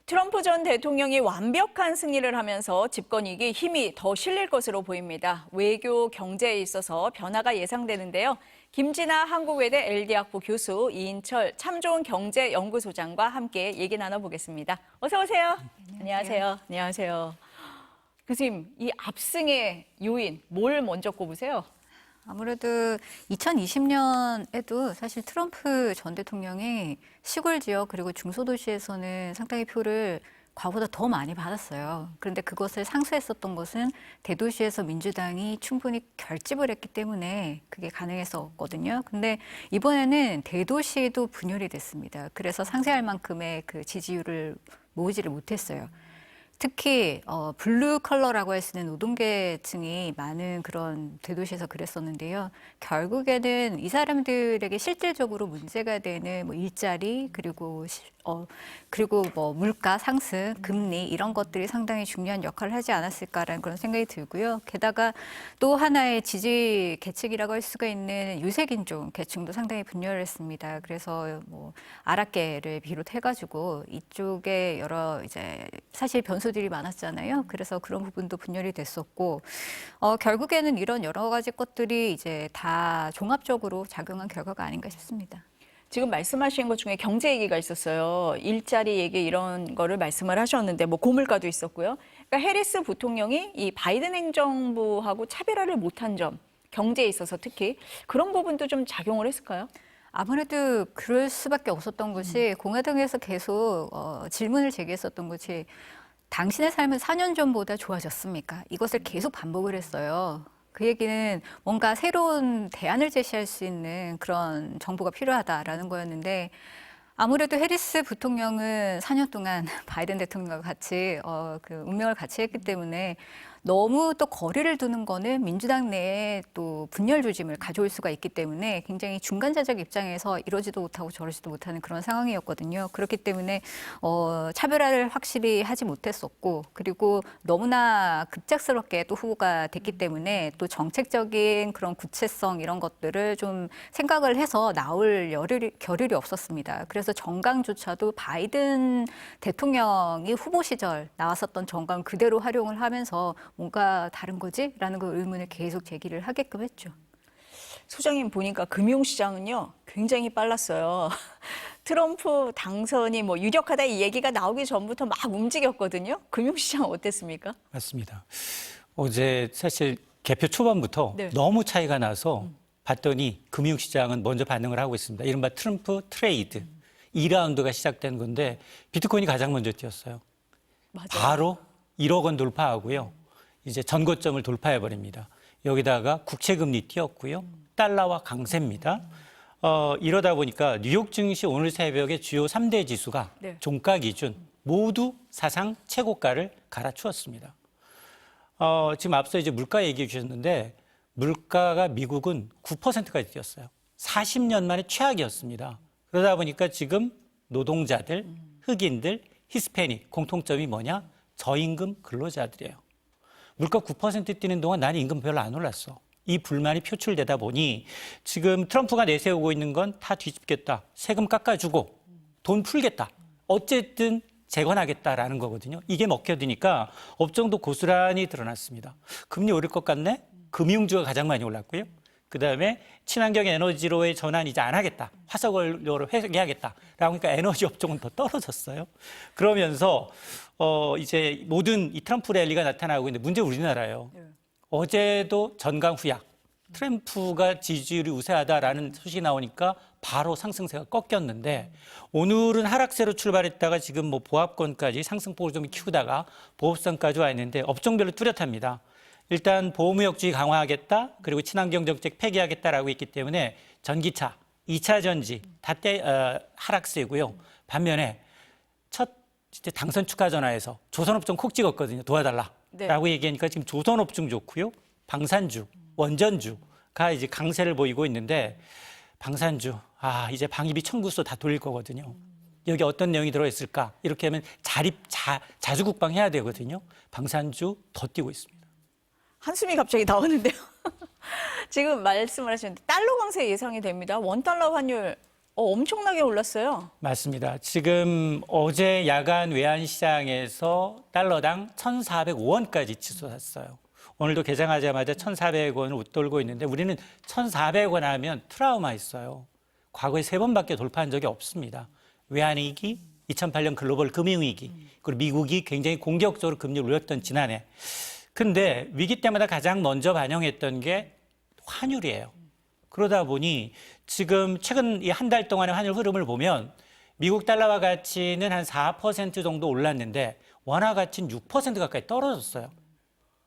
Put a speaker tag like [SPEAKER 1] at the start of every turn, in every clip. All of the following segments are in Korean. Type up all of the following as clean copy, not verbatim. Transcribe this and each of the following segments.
[SPEAKER 1] 트럼프 전 대통령이 완벽한 승리를 하면서 집권이기 힘이 더 실릴 것으로 보입니다. 외교, 경제에 있어서 변화가 예상되는데요. 김진아 한국외대 LD학부 교수, 이인철 참좋은경제연구소장과 함께 얘기 나눠보겠습니다. 어서 오세요. 안녕하세요. 안녕하세요. 교수님, 이 압승의 요인, 뭘 먼저 꼽으세요?
[SPEAKER 2] 아무래도 2020년에도 사실 트럼프 전 대통령이 시골 지역 그리고 중소도시에서는 상당히 표를 과거보다 더 많이 받았어요. 그런데 그것을 상쇄했었던 것은 대도시에서 민주당이 충분히 결집을 했기 때문에 그게 가능했었거든요. 근데 이번에는 대도시도 분열이 됐습니다. 그래서 상쇄할 만큼의 그 지지율을 모으지를 못했어요. 특히 블루 컬러라고 할 수 있는 노동계층이 많은 그런 대도시에서 그랬었는데요. 결국에는 이 사람들에게 실질적으로 문제가 되는 뭐 일자리 그리고 뭐 물가 상승, 금리 이런 것들이 상당히 중요한 역할을 하지 않았을까라는 그런 생각이 들고요. 게다가 또 하나의 지지 계층이라고 할 수가 있는 유색인종 계층도 상당히 분열했습니다. 그래서 뭐 아랍계를 비롯해가지고 이쪽에 여러 이제 사실 변수들이 많았잖아요. 그래서 그런 부분도 분열이 됐었고 결국에는 이런 여러 가지 것들이 이제 다 종합적으로 작용한 결과가 아닌가 싶습니다.
[SPEAKER 1] 지금 말씀하신 것 중에 경제 얘기가 있었어요. 일자리 얘기 이런 거를 말씀을 하셨는데 뭐 고물가도 있었고요. 그러니까 해리스 부통령이 이 바이든 행정부하고 차별화를 못한 점, 경제에 있어서 특히 그런 부분도 좀 작용을 했을까요?
[SPEAKER 2] 아무래도 그럴 수밖에 없었던 것이 공화당에서 계속 질문을 제기했었던 것이 당신의 삶은 4년 전보다 좋아졌습니까? 이것을 계속 반복을 했어요. 그 얘기는 뭔가 새로운 대안을 제시할 수 있는 그런 정보가 필요하다라는 거였는데 아무래도 해리스 부통령은 4년 동안 바이든 대통령과 같이 그 운명을 같이 했기 때문에 너무 또 거리를 두는 거는 민주당 내에 또 분열 조짐을 가져올 수가 있기 때문에 굉장히 중간자적 입장에서 이러지도 못하고 저러지도 못하는 그런 상황이었거든요. 그렇기 때문에 차별화를 확실히 하지 못했었고 그리고 너무나 급작스럽게 또 후보가 됐기 때문에 또 정책적인 그런 구체성 이런 것들을 좀 생각을 해서 나올 겨를이 없었습니다. 그래서 정강조차도 바이든 대통령이 후보 시절 나왔었던 정강 그대로 활용을 하면서 뭔가 다른 거지? 라는 그 의문을 계속 제기를 하게끔 했죠.
[SPEAKER 1] 소장님 보니까 금융시장은요 굉장히 빨랐어요. 트럼프 당선이 뭐 유력하다 이 얘기가 나오기 전부터 막 움직였거든요. 금융시장 어땠습니까?
[SPEAKER 3] 맞습니다. 어제 사실 개표 초반부터
[SPEAKER 1] 네.
[SPEAKER 3] 너무 차이가 나서 봤더니 금융시장은 먼저 반응을 하고 있습니다. 이른바 트럼프 트레이드 2라운드가 시작된 건데 비트코인이 가장 먼저 뛰었어요.
[SPEAKER 1] 맞아요.
[SPEAKER 3] 바로 1억 원 돌파하고요. 이제 전고점을 돌파해 버립니다. 여기다가 국채금리 뛰었고요. 달러와 강세입니다. 이러다 보니까 뉴욕 증시 오늘 새벽에 주요 3대 지수가
[SPEAKER 1] 네.
[SPEAKER 3] 종가 기준 모두 사상 최고가를 갈아추었습니다. 지금 앞서 이제 물가 얘기해 주셨는데 물가가 미국은 9%까지 뛰었어요. 40년 만에 최악이었습니다. 그러다 보니까 지금 노동자들, 흑인들, 히스패닉 공통점이 뭐냐? 저임금 근로자들이에요. 물가 9% 뛰는 동안 나는 임금 별로 안 올랐어. 이 불만이 표출되다 보니 지금 트럼프가 내세우고 있는 건 다 뒤집겠다. 세금 깎아주고 돈 풀겠다. 어쨌든 재건하겠다라는 거거든요. 이게 먹혀드니까 업종도 고스란히 드러났습니다. 금리 오를 것 같네? 금융주가 가장 많이 올랐고요. 그다음에 친환경 에너지로의 전환 이제 안 하겠다. 화석연료로 회귀하겠다. 라고 하니까 에너지 업종은 더 떨어졌어요. 그러면서 이제 모든 이 트럼프 랠리가 나타나고 있는데 문제 우리나라예요. 어제도 전강 후약. 트럼프가 지지율이 우세하다라는 소식이 나오니까 바로 상승세가 꺾였는데 오늘은 하락세로 출발했다가 지금 뭐 보합권까지 상승폭을 좀 키우다가 보합선까지 와 있는데 업종별로 뚜렷합니다. 일단 보호무역주의 강화하겠다. 그리고 친환경 정책 폐기하겠다라고 있기 때문에 전기차, 2차 전지 다 하락세고요. 반면에 첫 당선 축하 전화에서 조선업종 콕 찍었거든요. 도와달라라고 얘기하니까 지금 조선업종 좋고요. 방산주, 원전주가 이제 강세를 보이고 있는데 방산주, 이제 방위비 청구서 다 돌릴 거거든요. 여기 어떤 내용이 들어있을까? 이렇게 하면 자주국방 해야 되거든요. 방산주 더 뛰고 있습니다.
[SPEAKER 1] 한숨이 갑자기 나오는데요. 지금 말씀을 하셨는데 달러 강세 예상이 됩니다. 원달러 환율 엄청나게 올랐어요.
[SPEAKER 3] 맞습니다. 지금 어제 야간 외환시장에서 달러당 1,405원까지 치솟았어요. 오늘도 개장하자마자 1,400원을 웃돌고 있는데 우리는 1,400원 하면 트라우마 있어요. 과거에 3번밖에 돌파한 적이 없습니다. 외환위기, 2008년 글로벌 금융위기, 그리고 미국이 굉장히 공격적으로 금리를 올렸던 지난해. 근데 위기 때마다 가장 먼저 반영했던 게 환율이에요. 그러다 보니 지금 최근 이 한 달 동안의 환율 흐름을 보면 미국 달러화 가치는 한 4% 정도 올랐는데 원화 가치는 6% 가까이 떨어졌어요.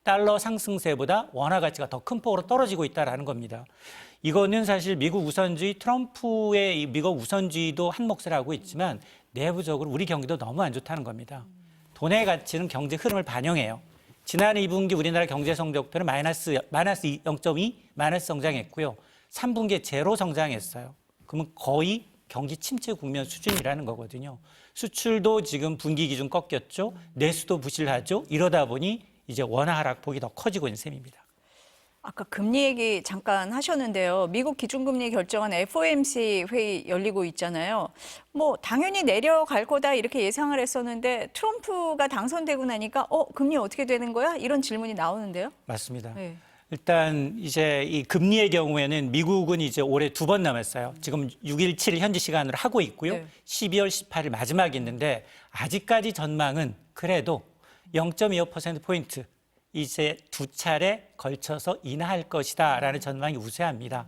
[SPEAKER 3] 달러 상승세보다 원화 가치가 더 큰 폭으로 떨어지고 있다는 겁니다. 이거는 사실 미국 우선주의, 트럼프의 이 미국 우선주의도 한 몫을 하고 있지만 내부적으로 우리 경기도 너무 안 좋다는 겁니다. 돈의 가치는 경제 흐름을 반영해요. 지난 2분기 우리나라 경제 성적표는 마이너스 0.2 마이너스 성장했고요. 3분기에 제로 성장했어요. 그러면 거의 경기 침체 국면 수준이라는 거거든요. 수출도 지금 분기 기준 꺾였죠. 내수도 부실하죠. 이러다 보니 이제 원화 하락폭이 더 커지고 있는 셈입니다.
[SPEAKER 1] 아까 금리 얘기 잠깐 하셨는데요. 미국 기준금리 결정한 FOMC 회의 열리고 있잖아요. 뭐 당연히 내려갈 거다 이렇게 예상을 했었는데 트럼프가 당선되고 나니까 금리 어떻게 되는 거야? 이런 질문이 나오는데요.
[SPEAKER 3] 맞습니다.
[SPEAKER 1] 네.
[SPEAKER 3] 일단 이제 이 금리의 경우에는 미국은 이제 올해 2번 남았어요. 지금 6일, 7일 현지 시간으로 하고 있고요.
[SPEAKER 1] 네.
[SPEAKER 3] 12월 18일 마지막이 있는데 아직까지 전망은 그래도 0.25%포인트 이제 2차례 걸쳐서 인하할 것이다라는 전망이 우세합니다.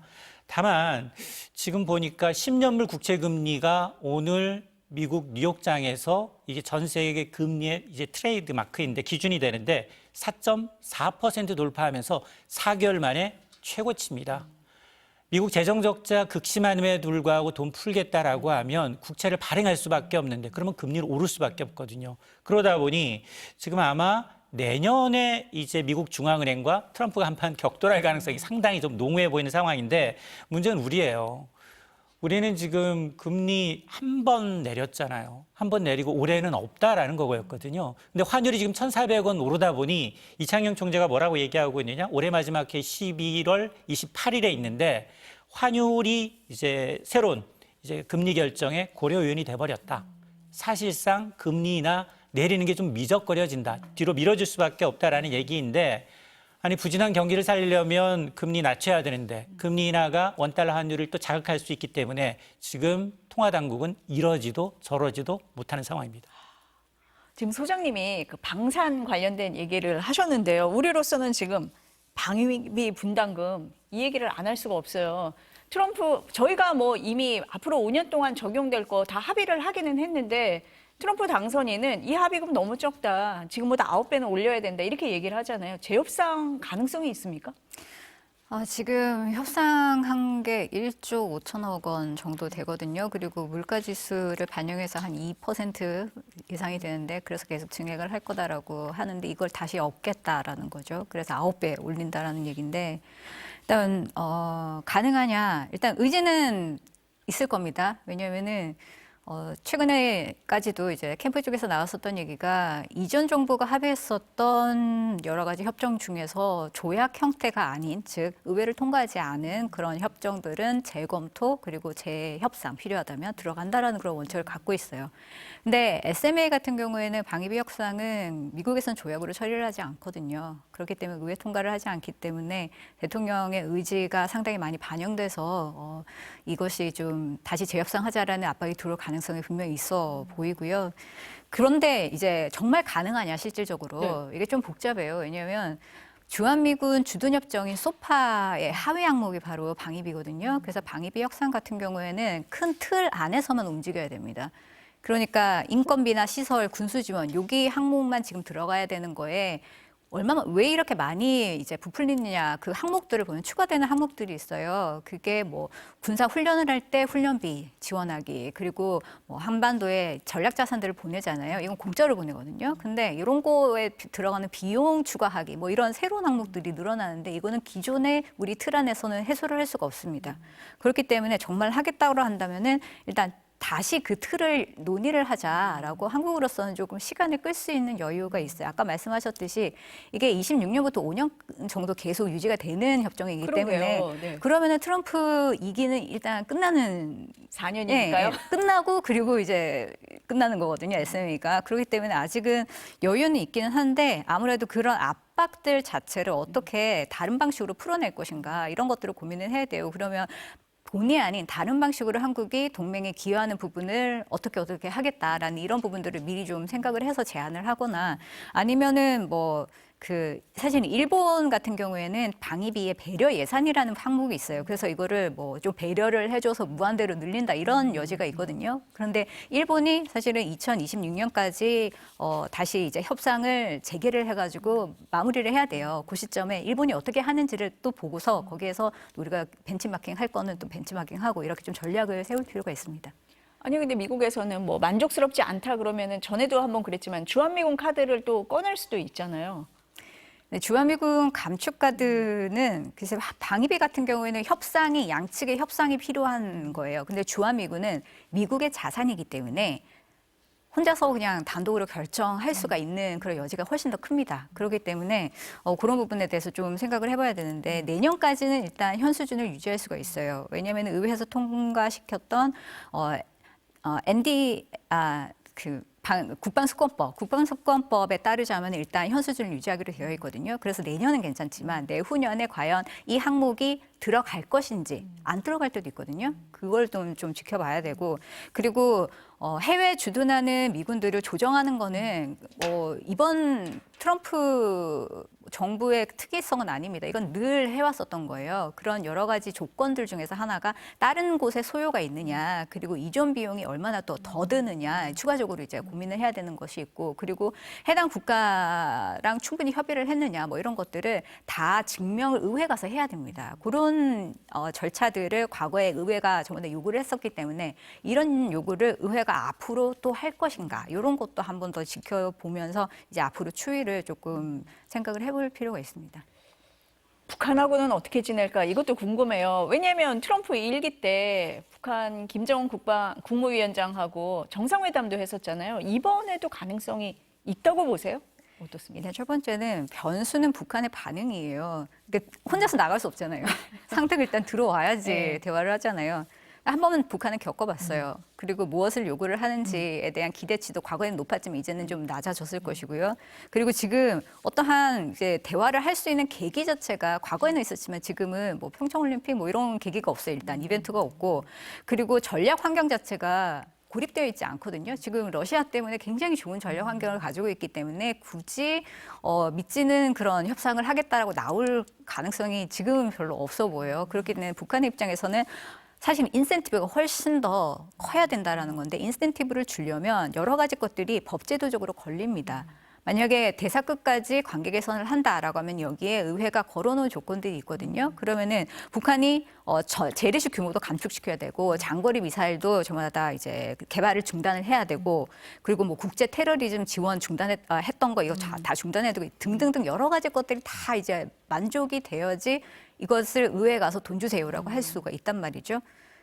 [SPEAKER 3] 다만 지금 보니까 10년물 국채금리가 오늘 미국 뉴욕장에서 이게 전 세계 금리의 이제 트레이드 마크인데 기준이 되는데 4.4% 돌파하면서 4개월 만에 최고치입니다. 미국 재정 적자 극심함에도 불구하고 돈 풀겠다라고 하면 국채를 발행할 수밖에 없는데 그러면 금리는 오를 수밖에 없거든요. 그러다 보니 지금 아마 내년에 이제 미국 중앙은행과 트럼프가 한판 격돌할 가능성이 상당히 좀 농후해 보이는 상황인데 문제는 우리예요. 우리는 지금 금리 한 번 내렸잖아요. 한 번 내리고 올해는 없다라는 거였거든요. 근데 환율이 지금 1,400원 오르다 보니 이창용 총재가 뭐라고 얘기하고 있느냐? 올해 마지막 해 11월 28일에 있는데 환율이 이제 새로운 이제 금리 결정의 고려 요인이 돼버렸다. 사실상 금리 인하 내리는 게 좀 미적거려진다. 뒤로 미뤄질 수밖에 없다라는 얘기인데 아니 부진한 경기를 살리려면 금리 낮춰야 되는데 금리 인하가 원달러 환율을 또 자극할 수 있기 때문에 지금 통화당국은 이러지도 저러지도 못하는 상황입니다.
[SPEAKER 1] 지금 소장님이 그 방산 관련된 얘기를 하셨는데요. 우리로서는 지금 방위비 분담금 이 얘기를 안 할 수가 없어요. 트럼프 저희가 뭐 이미 앞으로 5년 동안 적용될 거 다 합의를 하기는 했는데 트럼프 당선인은 이 합의금 너무 적다. 지금보다 9배는 올려야 된다. 이렇게 얘기를 하잖아요. 재협상 가능성이 있습니까?
[SPEAKER 2] 지금 협상한 게 1조 5천억 원 정도 되거든요. 그리고 물가지수를 반영해서 한 2% 예상이 되는데 그래서 계속 증액을 할 거다라고 하는데 이걸 다시 얻겠다라는 거죠. 그래서 9배 올린다라는 얘기인데 일단 가능하냐? 일단 의지는 있을 겁니다. 왜냐하면은 최근에까지도 이제 캠프 쪽에서 나왔었던 얘기가 이전 정부가 합의했었던 여러 가지 협정 중에서 조약 형태가 아닌, 즉 의회를 통과하지 않은 그런 협정들은 재검토 그리고 재협상 필요하다면 들어간다라는 그런 원칙을 갖고 있어요. 근데 SMA 같은 경우에는 방위비 협상은 미국에선 조약으로 처리를 하지 않거든요. 그렇기 때문에 의회 통과를 하지 않기 때문에 대통령의 의지가 상당히 많이 반영돼서 이것이 좀 다시 재협상하자라는 압박이 들어올 가능성이 분명히 있어 보이고요. 그런데 이제 정말 가능하냐 실질적으로 이게 좀 복잡해요. 왜냐하면 주한미군 주둔협정인 소파의 하위 항목이 바로 방위비거든요. 그래서 방위비 협상 같은 경우에는 큰 틀 안에서만 움직여야 됩니다. 그러니까 인건비나 시설, 군수 지원 여기 항목만 지금 들어가야 되는 거에 왜 이렇게 많이 이제 부풀리느냐 그 항목들을 보면 추가되는 항목들이 있어요. 그게 뭐 군사 훈련을 할 때 훈련비 지원하기 그리고 뭐 한반도에 전략 자산들을 보내잖아요. 이건 공짜로 보내거든요. 근데 이런 거에 들어가는 비용 추가하기 뭐 이런 새로운 항목들이 늘어나는데 이거는 기존의 우리 틀 안에서는 해소를 할 수가 없습니다. 그렇기 때문에 정말 하겠다고 한다면은 일단 다시 그 틀을 논의를 하자라고 한국으로서는 조금 시간을 끌 수 있는 여유가 있어요. 아까 말씀하셨듯이 이게 26년부터 5년 정도 계속 유지가 되는 협정이기 때문에
[SPEAKER 1] 그러게요. 네.
[SPEAKER 2] 그러면은 트럼프 이기는 일단 끝나는
[SPEAKER 1] 4년이니까요.
[SPEAKER 2] 끝나고 그리고 이제 끝나는 거거든요. SMA가. 그렇기 때문에 아직은 여유는 있기는 한데 아무래도 그런 압박들 자체를 어떻게 다른 방식으로 풀어낼 것인가 이런 것들을 고민을 해야 돼요. 그러면 본의 아닌 다른 방식으로 한국이 동맹에 기여하는 부분을 어떻게 하겠다라는 이런 부분들을 미리 좀 생각을 해서 제안을 하거나 아니면은 사실 일본 같은 경우에는 방위비의 배려 예산이라는 항목이 있어요. 그래서 이거를 좀 배려를 해줘서 무한대로 늘린다 이런 여지가 있거든요. 그런데 일본이 사실은 2026년까지 다시 이제 협상을 재개를 해가지고 마무리를 해야 돼요. 그 시점에 일본이 어떻게 하는지를 또 보고서 거기에서 우리가 벤치마킹 할 거는 또 벤치마킹하고 이렇게 좀 전략을 세울 필요가 있습니다.
[SPEAKER 1] 아니 근데 미국에서는 뭐 만족스럽지 않다 그러면은 전에도 한번 그랬지만 주한미군 카드를 또 꺼낼 수도 있잖아요.
[SPEAKER 2] 네, 주한미군 감축카드는 글쎄 방위비 같은 경우에는 양측의 협상이 필요한 거예요. 근데 주한미군은 미국의 자산이기 때문에 혼자서 그냥 단독으로 결정할 수가 있는 그런 여지가 훨씬 더 큽니다. 그렇기 때문에 그런 부분에 대해서 좀 생각을 해봐야 되는데 내년까지는 일단 현 수준을 유지할 수가 있어요. 왜냐하면 의회에서 통과시켰던 국방수권법에 따르자면 일단 현 수준을 유지하기로 되어 있거든요. 그래서 내년은 괜찮지만 내후년에 과연 이 항목이 들어갈 것인지 안 들어갈 때도 있거든요. 그걸 좀 지켜봐야 되고 그리고 해외 주둔하는 미군들을 조정하는 거는 이번 트럼프 정부의 특이성은 아닙니다. 이건 늘 해왔었던 거예요. 그런 여러 가지 조건들 중에서 하나가 다른 곳에 소요가 있느냐, 그리고 이전 비용이 얼마나 또 더 드느냐, 추가적으로 이제 고민을 해야 되는 것이 있고, 그리고 해당 국가랑 충분히 협의를 했느냐, 뭐 이런 것들을 다 증명을 의회 가서 해야 됩니다. 그런 절차들을 과거에 의회가 저번에 요구를 했었기 때문에 이런 요구를 의회가 앞으로 또 할 것인가, 이런 것도 한 번 더 지켜보면서 이제 앞으로 추이를 조금 생각을 해볼 필요가 있습니다.
[SPEAKER 1] 북한하고는 어떻게 지낼까 이것도 궁금해요. 왜냐하면 트럼프 1기 때 북한 김정은 국무위원장하고 정상회담도 했었잖아요. 이번에도 가능성이 있다고 보세요? 어떻습니까?
[SPEAKER 2] 네, 첫 번째는 변수는 북한의 반응이에요. 그러니까 혼자서 나갈 수 없잖아요. 상대가 일단 들어와야지
[SPEAKER 1] 네.
[SPEAKER 2] 대화를 하잖아요. 한 번은 북한은 겪어봤어요. 그리고 무엇을 요구를 하는지에 대한 기대치도 과거에는 높았지만 이제는 좀 낮아졌을 것이고요. 그리고 지금 어떠한 이제 대화를 할 수 있는 계기 자체가 과거에는 있었지만 지금은 뭐 평창올림픽 뭐 이런 계기가 없어요. 일단 이벤트가 없고 그리고 전략 환경 자체가 고립되어 있지 않거든요. 지금 러시아 때문에 굉장히 좋은 전략 환경을 가지고 있기 때문에 굳이 믿지는 그런 협상을 하겠다라고 나올 가능성이 지금은 별로 없어 보여요. 그렇기 때문에 북한의 입장에서는 사실 인센티브가 훨씬 더 커야 된다라는 건데 인센티브를 주려면 여러 가지 것들이 법제도적으로 걸립니다. 만약에 대사 끝까지 관계 개선을 한다라고 하면 여기에 의회가 걸어놓은 조건들이 있거든요. 그러면은 북한이 재래식 규모도 감축시켜야 되고 장거리 미사일도 저마다 이제 개발을 중단을 해야 되고 그리고 뭐 국제 테러리즘 지원 했던 거 이거 다 중단해야 되고 등등등 여러 가지 것들이 다 이제 만족이 되어야지 이것을 의회에 가서 돈 주세요라고 할 수가 있단 말이죠.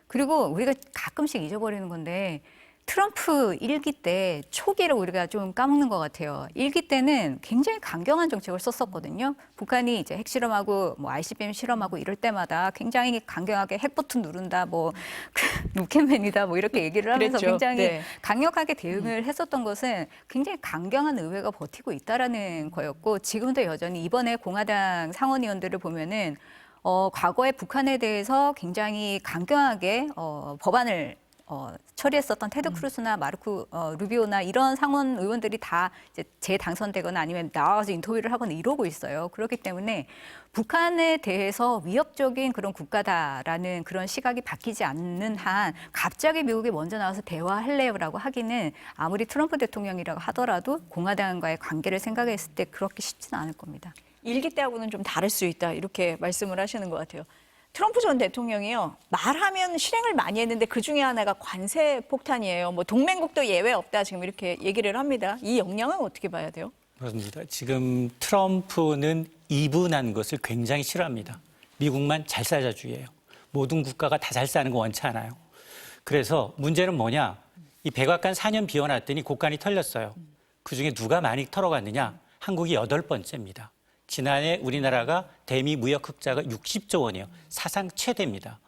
[SPEAKER 2] 그리고 우리가 가끔씩 잊어버리는 건데 트럼프 1기 때 초기를 우리가 좀 까먹는 것 같아요. 1기 때는 굉장히 강경한 정책을 썼었거든요. 북한이 이제 핵실험하고 뭐 ICBM 실험하고 이럴 때마다 굉장히 강경하게 핵버튼 누른다, 뭐 로켓맨이다, 뭐 이렇게 얘기를 하면서
[SPEAKER 1] 그랬죠.
[SPEAKER 2] 굉장히
[SPEAKER 1] 네.
[SPEAKER 2] 강력하게 대응을 했었던 것은 굉장히 강경한 의회가 버티고 있다라는 거였고 지금도 여전히 이번에 공화당 상원의원들을 보면은 과거에 북한에 대해서 굉장히 강경하게 법안을 처리했었던 테드 크루스나 마르코 루비오나 이런 상원 의원들이 다 이제 재당선되거나 아니면 나와서 인터뷰를 하거나 이러고 있어요. 그렇기 때문에 북한에 대해서 위협적인 그런 국가다라는 그런 시각이 바뀌지 않는 한 갑자기 미국이 먼저 나와서 대화할래요라고 하기는 아무리 트럼프 대통령이라고 하더라도 공화당과의 관계를 생각했을 때 그렇게 쉽지는 않을 겁니다. 1기
[SPEAKER 1] 때하고는 좀 다를 수 있다 이렇게 말씀을 하시는 것 같아요. 트럼프 전 대통령이요. 말하면 실행을 많이 했는데 그중에 하나가 관세 폭탄이에요. 뭐 동맹국도 예외 없다 지금 이렇게 얘기를 합니다. 이 역량은 어떻게 봐야 돼요?
[SPEAKER 3] 그렇습니다. 지금 트럼프는 이분한 것을 굉장히 싫어합니다. 미국만 잘 살자주의예요. 모든 국가가 다 잘 사는 거 원치 않아요. 그래서 문제는 뭐냐? 이 백악관 4년 비워놨더니 곡간이 털렸어요. 그중에 누가 많이 털어갔느냐? 한국이 8번째입니다. 지난해 우리나라가 대미 무역 흑자가 60조 원이에요. 사상 최대입니다.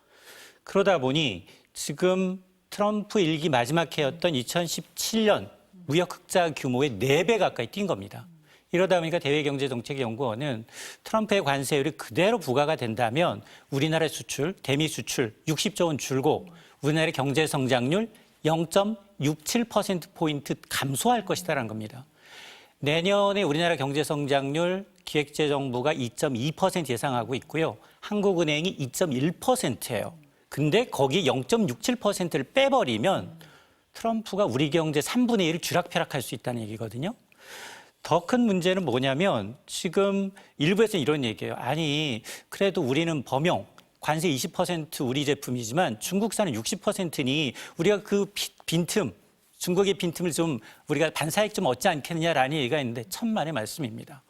[SPEAKER 3] 그러다 보니 지금 트럼프 일기 마지막 해였던 2017년 무역 흑자 규모의 4배 가까이 뛴 겁니다. 이러다 보니까 대외경제정책연구원은 트럼프의 관세율이 그대로 부과가 된다면 우리나라 수출, 대미 수출 60조 원 줄고 우리나라의 경제 성장률 0.67%포인트 감소할 것이다라는 겁니다. 내년에 우리나라 경제 성장률 기획재정부가 2.2% 예상하고 있고요. 한국은행이 2.1%예요. 근데 거기 0.67%를 빼버리면 트럼프가 우리 경제 3분의 1을 쥐락펴락할 수 있다는 얘기거든요. 더 큰 문제는 뭐냐면 지금 일부에서는 이런 얘기예요. 아니 그래도 우리는 범용 관세 20% 우리 제품이지만 중국산은 60%니 우리가 그 빈틈 중국의 빈틈을 좀 우리가 반사익 좀 얻지 않겠느냐라는 얘기가 있는데 천만의 말씀입니다.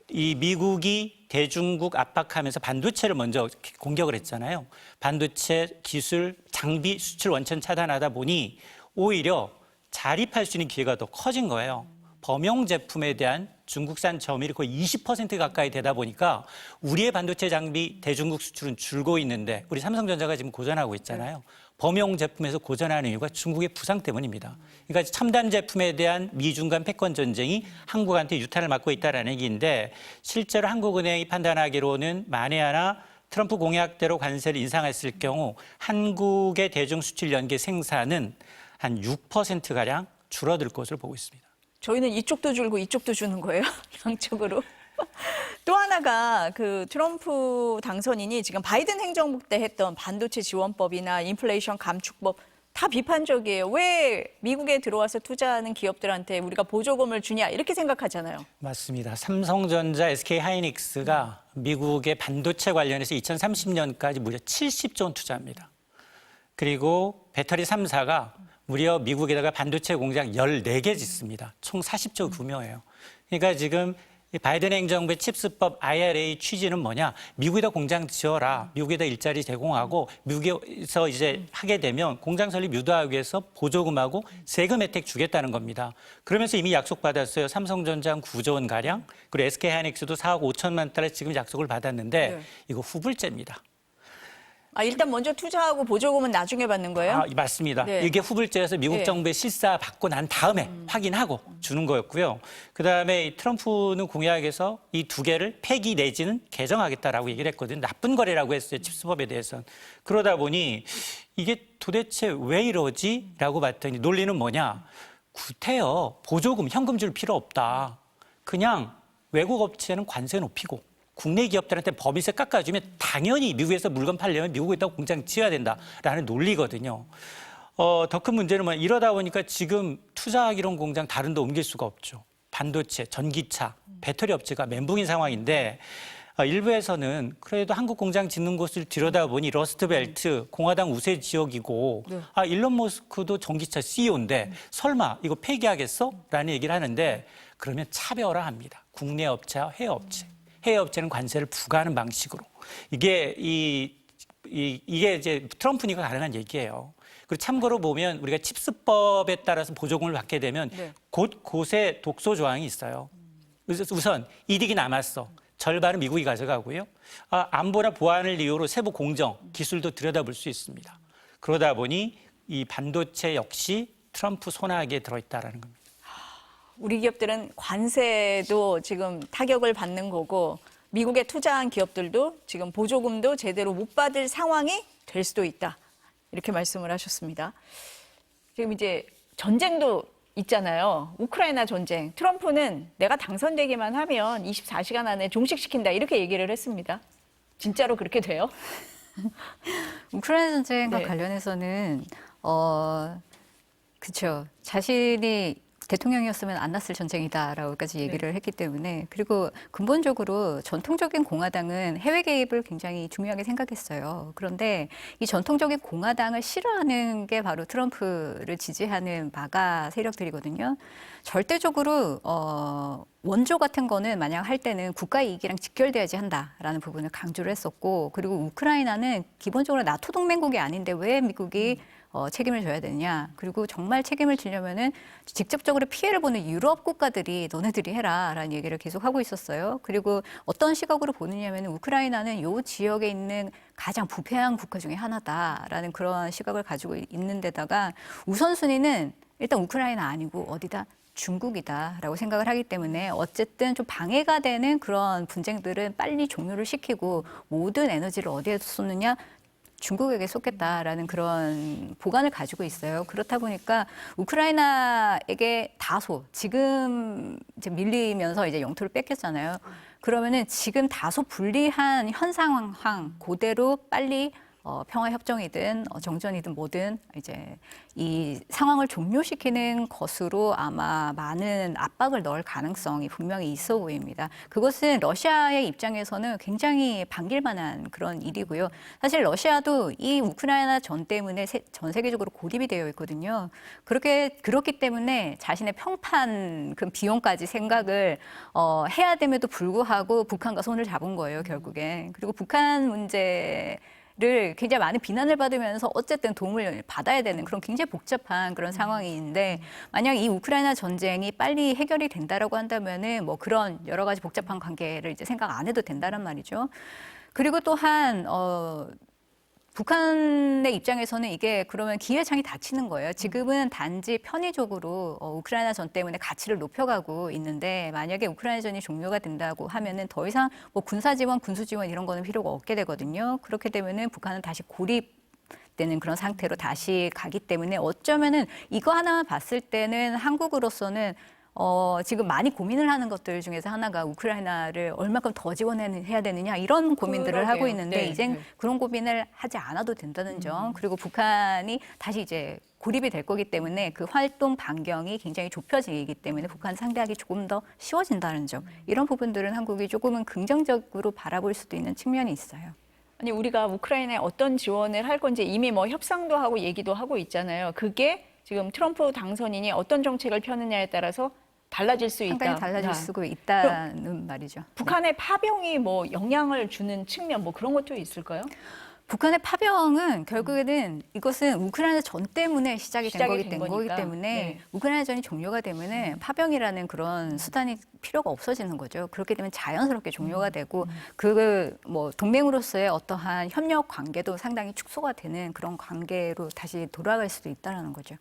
[SPEAKER 3] 이 미국이 대중국 압박하면서 반도체를 먼저 공격을 했잖아요. 반도체 기술, 장비 수출 원천 차단하다 보니 오히려 자립할 수 있는 기회가 더 커진 거예요. 범용 제품에 대한 중국산 점유율이 거의 20% 가까이 되다 보니까 우리의 반도체 장비 대중국 수출은 줄고 있는데 우리 삼성전자가 지금 고전하고 있잖아요. 범용 제품에서 고전하는 이유가 중국의 부상 때문입니다. 그러니까 첨단 제품에 대한 미중 간 패권 전쟁이 한국한테 유탄을 맞고 있다는 얘기인데 실제로 한국은행이 판단하기로는 만에 하나 트럼프 공약대로 관세를 인상했을 경우 한국의 대중 수출 연계 생산은 한 6%가량 줄어들 것으로 보고 있습니다.
[SPEAKER 1] 저희는 이쪽도 줄고 이쪽도 주는 거예요. 양쪽으로. 또 하나가 그 트럼프 당선인이 지금 바이든 행정부 때 했던 반도체 지원법이나 인플레이션 감축법 다 비판적이에요. 왜 미국에 들어와서 투자하는 기업들한테 우리가 보조금을 주냐 이렇게 생각하잖아요.
[SPEAKER 3] 맞습니다. 삼성전자, SK하이닉스가 미국의 반도체 관련해서 2030년까지 무려 70조 원 투자합니다. 그리고 배터리 3사가 무려 미국에다가 반도체 공장 14개 짓습니다. 총 40조 규모예요. 그러니까 지금 바이든 행정부의 칩스법 IRA 취지는 뭐냐? 미국에다 공장 지어라. 미국에다 일자리 제공하고 미국에서 이제 하게 되면 공장 설립 유도하기 위해서 보조금하고 세금 혜택 주겠다는 겁니다. 그러면서 이미 약속받았어요. 삼성전자 한 9조 원 가량, 그리고 SK하이닉스도 4억 5천만 달러 지금 약속을 받았는데
[SPEAKER 1] 네.
[SPEAKER 3] 이거 후불제입니다.
[SPEAKER 1] 아, 일단 먼저 투자하고 보조금은 나중에 받는 거예요?
[SPEAKER 3] 아, 맞습니다.
[SPEAKER 1] 네.
[SPEAKER 3] 이게 후불제에서 미국
[SPEAKER 1] 네.
[SPEAKER 3] 정부의 실사 받고 난 다음에 확인하고 주는 거였고요. 그다음에 트럼프는 공약에서 이 두 개를 폐기 내지는 개정하겠다라고 얘기를 했거든요. 나쁜 거래라고 했어요. 칩스법에 대해서는. 그러다 보니 이게 도대체 왜 이러지라고 봤더니 논리는 뭐냐. 구태여 보조금, 현금 줄 필요 없다. 그냥 외국 업체는 관세 높이고 국내 기업들한테 법인세 깎아주면 당연히 미국에서 물건 팔려면 미국에다 공장 지어야 된다라는 논리거든요. 더 큰 문제는 뭐냐. 이러다 보니까 지금 투자하기로 공장 다른 데 옮길 수가 없죠. 반도체, 전기차, 배터리 업체가 멘붕인 상황인데 일부에서는 그래도 한국 공장 짓는 곳을 들여다보니 러스트벨트, 공화당 우세 지역이고
[SPEAKER 1] 네.
[SPEAKER 3] 일론 머스크도 전기차 CEO인데 설마 이거 폐기하겠어? 라는 얘기를 하는데 그러면 차별화합니다. 국내 업체와 해외 업체. 해외 업체는 관세를 부과하는 방식으로. 이게 이제 트럼프니까 가능한 얘기예요. 그리고 참고로 보면 우리가 칩스법에 따라서 보조금을 받게 되면
[SPEAKER 1] 네.
[SPEAKER 3] 곳곳에 독소 조항이 있어요. 우선 이득이 남았어. 절반은 미국이 가져가고요. 안보나 보안을 이유로 세부 공정, 기술도 들여다볼 수 있습니다. 그러다 보니 이 반도체 역시 트럼프 손아귀에 들어있다라는 겁니다.
[SPEAKER 1] 우리 기업들은 관세도 지금 타격을 받는 거고 미국에 투자한 기업들도 지금 보조금도 제대로 못 받을 상황이 될 수도 있다. 이렇게 말씀을 하셨습니다. 지금 이제 전쟁도 있잖아요. 우크라이나 전쟁. 트럼프는 내가 당선되기만 하면 24시간 안에 종식시킨다. 이렇게 얘기를 했습니다. 진짜로 그렇게 돼요?
[SPEAKER 2] 우크라이나 전쟁과
[SPEAKER 1] 네.
[SPEAKER 2] 관련해서는 그렇죠. 자신이 대통령이었으면 안 났을 전쟁이다라고까지 얘기를 했기 때문에 그리고 근본적으로 전통적인 공화당은 해외 개입을 굉장히 중요하게 생각했어요. 그런데 이 전통적인 공화당을 싫어하는 게 바로 트럼프를 지지하는 마가 세력들이거든요. 절대적으로 원조 같은 거는 만약 할 때는 국가 이익이랑 직결돼야지 한다라는 부분을 강조를 했었고 그리고 우크라이나는 기본적으로 나토 동맹국이 아닌데 왜 미국이 책임을 져야 되느냐. 그리고 정말 책임을 지려면은 직접적으로 피해를 보는 유럽 국가들이 너네들이 해라라는 얘기를 계속 하고 있었어요. 그리고 어떤 시각으로 보느냐면 우크라이나는 요 지역에 있는 가장 부패한 국가 중에 하나다라는 그런 시각을 가지고 있는 데다가 우선순위는 일단 우크라이나 아니고 어디다? 중국이다라고 생각을 하기 때문에 어쨌든 좀 방해가 되는 그런 분쟁들은 빨리 종료를 시키고 모든 에너지를 어디에 쏟느냐? 중국에게 쏟겠다라는 그런 보관을 가지고 있어요. 그렇다 보니까 우크라이나에게 다소 지금 이제 밀리면서 이제 영토를 뺏겼잖아요. 그러면은 지금 다소 불리한 현 상황 그대로 빨리 평화 협정이든 정전이든 뭐든 이제 이 상황을 종료시키는 것으로 아마 많은 압박을 넣을 가능성이 분명히 있어 보입니다. 그것은 러시아의 입장에서는 굉장히 반길 만한 그런 일이고요. 사실 러시아도 이 우크라이나 전 때문에 전 세계적으로 고립이 되어 있거든요. 그렇기 때문에 자신의 평판 그 비용까지 생각을 해야 됨에도 불구하고 북한과 손을 잡은 거예요, 결국에. 그리고 북한 문제 를 굉장히 많은 비난을 받으면서 어쨌든 도움을 받아야 되는 그런 굉장히 복잡한 그런 상황인데 만약 이 우크라이나 전쟁이 빨리 해결이 된다라고 한다면은 뭐 그런 여러 가지 복잡한 관계를 이제 생각 안 해도 된다란 말이죠. 그리고 또한 북한의 입장에서는 이게 그러면 기회창이 닫히는 거예요. 지금은 단지 편의적으로 우크라이나 전 때문에 가치를 높여가고 있는데 만약에 우크라이나 전이 종료가 된다고 하면은 더 이상 뭐 군사 지원, 군수 지원 이런 거는 필요가 없게 되거든요. 그렇게 되면은 북한은 다시 고립되는 그런 상태로 다시 가기 때문에 어쩌면은 이거 하나만 봤을 때는 한국으로서는 지금 많이 고민을 하는 것들 중에서 하나가 우크라이나를 얼마큼 더 지원해야 되느냐 이런 고민들을
[SPEAKER 1] 그러게요.
[SPEAKER 2] 하고 있는데
[SPEAKER 1] 네,
[SPEAKER 2] 이젠
[SPEAKER 1] 네.
[SPEAKER 2] 그런 고민을 하지 않아도 된다는 점 그리고 북한이 다시 이제 고립이 될 거기 때문에 그 활동 반경이 굉장히 좁혀지기 때문에 북한 상대하기 조금 더 쉬워진다는 점 이런 부분들은 한국이 조금은 긍정적으로 바라볼 수도 있는 측면이 있어요.
[SPEAKER 1] 아니 우리가 우크라이나에 어떤 지원을 할 건지 이미 뭐 협상도 하고 얘기도 하고 있잖아요. 그게 지금 트럼프 당선인이 어떤 정책을 펴느냐에 따라서 달라질 수 있다.
[SPEAKER 2] 상당히 달라질 수가 있다는 말이죠.
[SPEAKER 1] 북한의 파병이 뭐 영향을 주는 측면 뭐 그런 것도 있을까요?
[SPEAKER 2] 북한의 파병은 결국에는 이것은 우크라이나 전 때문에 시작이 된 거기
[SPEAKER 1] 거니까.
[SPEAKER 2] 때문에
[SPEAKER 1] 네.
[SPEAKER 2] 우크라이나 전이 종료가 되면은 파병이라는 그런 수단이 필요가 없어지는 거죠. 그렇게 되면 자연스럽게 종료가 되고 그 뭐 동맹으로서의 어떠한 협력 관계도 상당히 축소가 되는 그런 관계로 다시 돌아갈 수도 있다라는 거죠.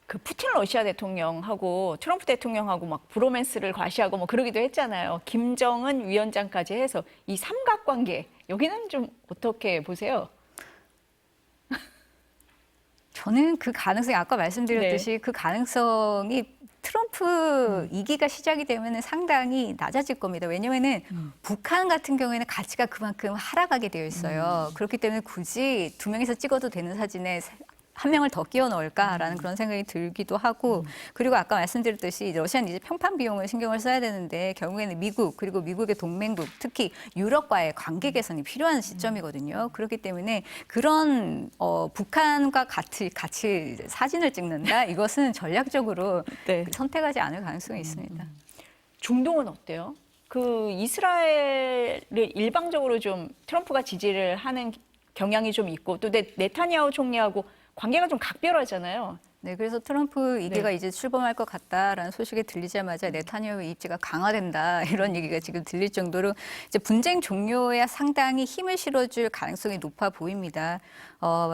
[SPEAKER 1] 그 푸틴 러시아 대통령하고 트럼프 대통령하고 막 브로맨스를 과시하고 뭐 그러기도 했잖아요. 김정은 위원장까지 해서 이 삼각관계 여기는 좀 어떻게 보세요?
[SPEAKER 2] 저는 그 가능성이 아까 말씀드렸듯이 그 가능성이 트럼프 2기가 시작이 되면 상당히 낮아질 겁니다. 왜냐면은 북한 같은 경우에는 가치가 그만큼 하락하게 되어 있어요. 그렇기 때문에 굳이 두 명이서 찍어도 되는 사진에 한 명을 더 끼워 넣을까라는 그런 생각이 들기도 하고 그리고 아까 말씀드렸듯이 러시아는 이제 평판 비용을 신경을 써야 되는데 결국에는 미국 그리고 미국의 동맹국 특히 유럽과의 관계 개선이 필요한 시점이거든요. 그렇기 때문에 그런 북한과 같이 사진을 찍는다 이것은 전략적으로
[SPEAKER 1] 네.
[SPEAKER 2] 선택하지 않을 가능성이 있습니다.
[SPEAKER 1] 중동은 어때요? 그 이스라엘을 일방적으로 좀 트럼프가 지지를 하는 경향이 좀 있고 또 네타냐후 총리하고 관계가 좀 각별하잖아요.
[SPEAKER 2] 네, 그래서 트럼프 2기가 이제 출범할 것 같다라는 소식이 들리자마자 네타냐후 입지가 강화된다 이런 얘기가 지금 들릴 정도로 이제 분쟁 종료에 상당히 힘을 실어줄 가능성이 높아 보입니다.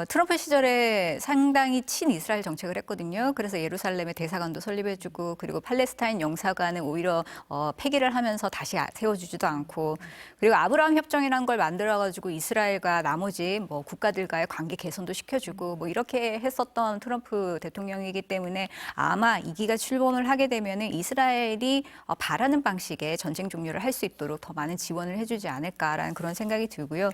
[SPEAKER 2] 트럼프 시절에 상당히 친이스라엘 정책을 했거든요. 그래서 예루살렘에 대사관도 설립해주고 그리고 팔레스타인 영사관은 오히려 폐기를 하면서 다시 세워주지도 않고 그리고 아브라함 협정이라는 걸 만들어가지고 이스라엘과 나머지 뭐 국가들과의 관계 개선도 시켜주고 뭐 이렇게 했었던 트럼프 대통령이기 때문에 아마 2기가 출범을 하게 되면은 이스라엘이 바라는 방식의 전쟁 종료를 할 수 있도록 더 많은 지원을 해주지 않을까라는 그런 생각이 들고요.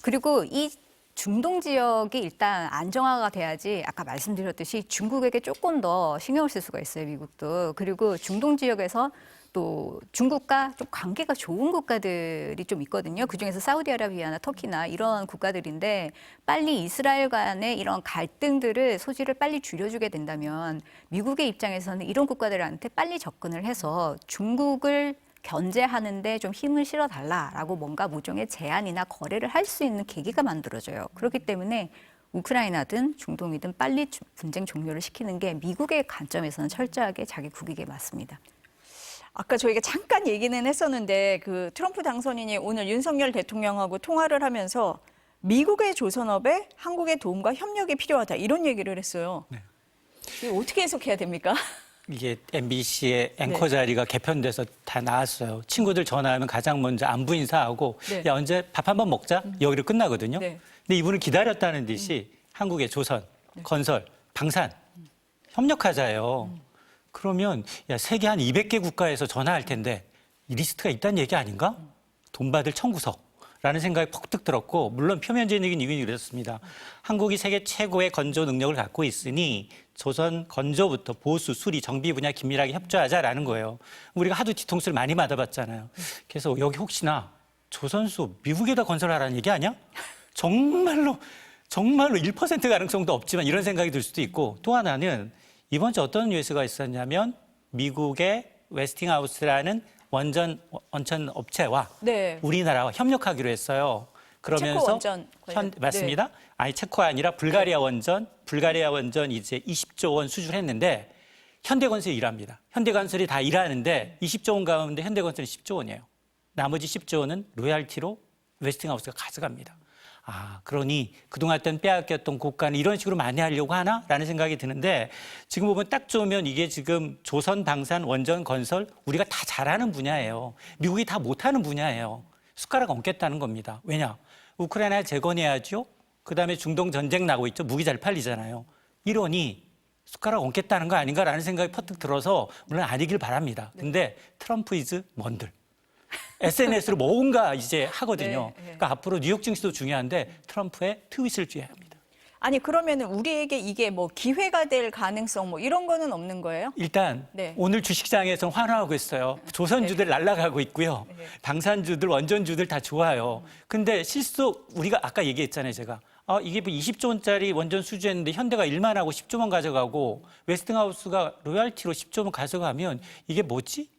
[SPEAKER 2] 그리고 이 중동 지역이 일단 안정화가 돼야지 아까 말씀드렸듯이 중국에게 조금 더 신경을 쓸 수가 있어요, 미국도. 그리고 중동 지역에서 또 중국과 좀 관계가 좋은 국가들이 좀 있거든요. 그중에서 사우디아라비아나 터키나 이런 국가들인데 빨리 이스라엘 간의 이런 갈등들을 소지를 빨리 줄여주게 된다면 미국의 입장에서는 이런 국가들한테 빨리 접근을 해서 중국을 견제하는데 좀 힘을 실어달라라고 뭔가 모종의 제안이나 거래를 할 수 있는 계기가 만들어져요. 그렇기 때문에 우크라이나든 중동이든 빨리 분쟁 종료를 시키는 게 미국의 관점에서는 철저하게 자기 국익에 맞습니다.
[SPEAKER 1] 아까 저희가 잠깐 얘기는 했었는데 그 트럼프 당선인이 오늘 윤석열 대통령하고 통화를 하면서 미국의 조선업에 한국의 도움과 협력이 필요하다 이런 얘기를 했어요.
[SPEAKER 3] 네.
[SPEAKER 1] 이게 어떻게 해석해야 됩니까?
[SPEAKER 3] 이게 MBC의 앵커 자리가 개편돼서 다 나왔어요. 친구들 전화하면 가장 먼저 안부 인사하고
[SPEAKER 1] 네.
[SPEAKER 3] 야 언제 밥 한번 먹자 여기로 끝나거든요.
[SPEAKER 1] 네.
[SPEAKER 3] 근데 이분을 기다렸다는 듯이 한국의 조선, 건설, 방산 협력하자예요. 그러면 야 세계 한 200개 국가에서 전화할 텐데 이 리스트가 있다는 얘기 아닌가? 돈 받을 청구서라는 생각이 퍽뜩 들었고 물론 표면적인 이유는 이렇습니다. 한국이 세계 최고의 건조 능력을 갖고 있으니 조선 건조부터 보수, 수리, 정비 분야 긴밀하게 협조하자라는 거예요. 우리가 하도 뒤통수를 많이 맞아봤잖아요. 그래서 여기 혹시나 조선수 미국에다 건설하라는 얘기 아니야? 정말로 1% 가능성도 없지만 이런 생각이 들 수도 있고 또 하나는 이번 주 어떤 뉴스가 있었냐면 미국의 웨스팅하우스라는 원전 업체와
[SPEAKER 1] 네.
[SPEAKER 3] 우리나라와 협력하기로 했어요. 그러면서
[SPEAKER 1] 체코 원전 관련.
[SPEAKER 3] 맞습니다. 아니 체코가 아니라 불가리아 원전 이제 20조 원 수주했는데 현대건설이 일합니다. 현대건설이 다 일하는데 20조 원 가운데 현대건설이 10조 원이에요. 나머지 10조 원은 로얄티로 웨스팅하우스가 가져갑니다. 아, 그러니 그동안 빼앗겼던 고가는 이런 식으로 만회하려고 하나라는 생각이 드는데 지금 보면 딱 좋으면 이게 지금 조선 방산 원전 건설 우리가 다 잘하는 분야예요. 미국이 다 못하는 분야예요. 숟가락 얹겠다는 겁니다. 왜냐? 우크라이나 재건해야죠. 그다음에 중동 전쟁 나고 있죠. 무기 잘 팔리잖아요. 이러니 숟가락 얹겠다는 거 아닌가라는 생각이 퍼뜩 들어서 물론 아니길 바랍니다. 근데 트럼프 이즈 뭔들. SNS로 뭔가 이제 하거든요.
[SPEAKER 1] 네, 네.
[SPEAKER 3] 그러니까 앞으로 뉴욕 증시도 중요한데 트럼프의 트윗을 주의해야 합니다.
[SPEAKER 1] 아니 그러면은 우리에게 이게 뭐 기회가 될 가능성 뭐 이런 거는 없는 거예요?
[SPEAKER 3] 일단
[SPEAKER 1] 네.
[SPEAKER 3] 오늘 주식시장에서는 환호하고 있어요. 조선주들 날아가고 있고요.
[SPEAKER 1] 네.
[SPEAKER 3] 방산주들, 원전주들 다 좋아요. 근데 실속 우리가 아까 얘기했잖아요, 제가. 이게 뭐 20조 원짜리 원전 수주했는데 현대가 1만 하고 10조만 가져가고 웨스팅하우스가 로얄티로 10조만 가져가면 이게 뭐지?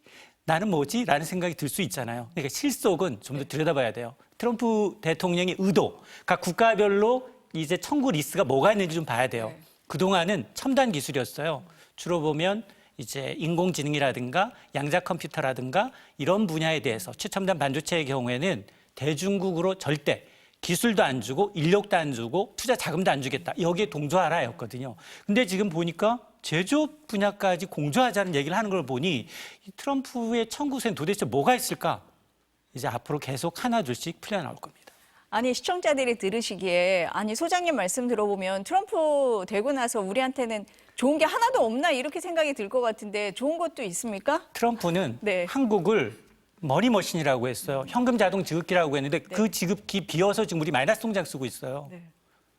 [SPEAKER 3] 나는 뭐지? 라는 생각이 들 수 있잖아요. 그러니까 실속은 좀 더 들여다봐야 돼요. 트럼프 대통령의 의도, 각 국가별로 이제 청구 리스트가 뭐가 있는지 좀 봐야 돼요.
[SPEAKER 1] 네.
[SPEAKER 3] 그동안은 첨단 기술이었어요. 주로 보면 이제 인공지능이라든가 양자 컴퓨터라든가 이런 분야에 대해서 최첨단 반도체의 경우에는 대중국으로 절대 기술도 안 주고 인력도 안 주고 투자 자금도 안 주겠다. 여기에 동조하라였거든요. 근데 지금 보니까 제조업 분야까지 공조하자는 얘기를 하는 걸 보니 이 트럼프의 청구서엔 도대체 뭐가 있을까? 이제 앞으로 계속 하나둘씩 풀려나올 겁니다.
[SPEAKER 1] 아니 시청자들이 들으시기에 아니 소장님 말씀 들어보면 트럼프 되고 나서 우리한테는 좋은 게 하나도 없나 이렇게 생각이 들 것 같은데 좋은 것도 있습니까?
[SPEAKER 3] 트럼프는
[SPEAKER 1] 네.
[SPEAKER 3] 한국을 머니머신이라고 했어요. 현금 자동 지급기라고 했는데 그 지급기 비어서 지금 우리 마이너스 통장 쓰고 있어요.
[SPEAKER 1] 네.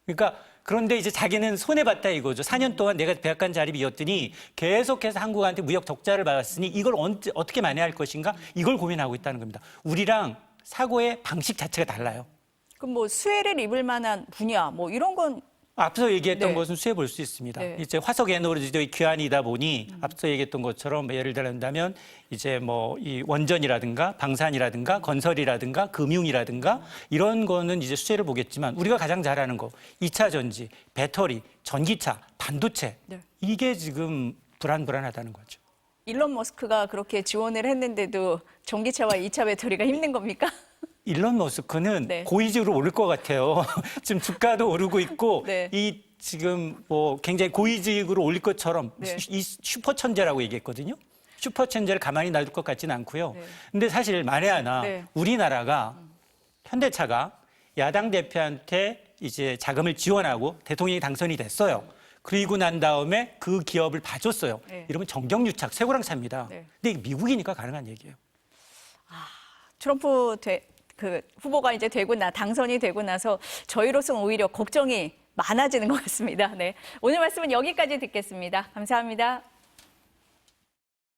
[SPEAKER 3] 그러니까 그런데 이제 자기는 손해봤다 이거죠. 4년 동안 내가 백악관 자리비였더니 계속해서 한국한테 무역 적자를 받았으니 이걸 어떻게 만회할 것인가 이걸 고민하고 있다는 겁니다. 우리랑 사고의 방식 자체가 달라요.
[SPEAKER 1] 그럼 뭐 수혜를 입을 만한 분야 뭐 이런 건
[SPEAKER 3] 앞서 얘기했던
[SPEAKER 1] 네.
[SPEAKER 3] 것은 수혜 볼 수 있습니다.
[SPEAKER 1] 네.
[SPEAKER 3] 이제 화석 에너지도 귀환이다 보니 앞서 얘기했던 것처럼 예를 들한다면 이제 뭐 이 원전이라든가 방산이라든가 건설이라든가 금융이라든가 이런 거는 이제 수혜를 보겠지만 우리가 가장 잘하는 거 2차 전지, 배터리, 전기차, 반도체
[SPEAKER 1] 네.
[SPEAKER 3] 이게 지금 불안하다는 거죠.
[SPEAKER 1] 일론 머스크가 그렇게 지원을 했는데도 전기차와 2차 배터리가 힘든 겁니까?
[SPEAKER 3] 일론 머스크는
[SPEAKER 1] 네.
[SPEAKER 3] 고위직으로 오를 것 같아요. 지금 주가도 오르고 있고
[SPEAKER 1] 네.
[SPEAKER 3] 이 지금 뭐 굉장히 고위직으로 올릴 것처럼
[SPEAKER 1] 네.
[SPEAKER 3] 이 슈퍼 천재라고 얘기했거든요. 슈퍼 천재를 가만히 놔둘 것 같지는 않고요.
[SPEAKER 1] 네.
[SPEAKER 3] 근데 사실 만에 하나
[SPEAKER 1] 네.
[SPEAKER 3] 우리나라가 현대차가 야당 대표한테 이제 자금을 지원하고 대통령이 당선이 됐어요. 그리고 난 다음에 그 기업을 봐줬어요.
[SPEAKER 1] 네.
[SPEAKER 3] 이러면 정경유착, 쇠고랑차입니다.
[SPEAKER 1] 네.
[SPEAKER 3] 근데 이게 미국이니까 가능한 얘기예요.
[SPEAKER 1] 트럼프 그 후보가 이제 당선이 되고 나서 저희로서는 오히려 걱정이 많아지는 것 같습니다. 네. 오늘 말씀은 여기까지 듣겠습니다. 감사합니다.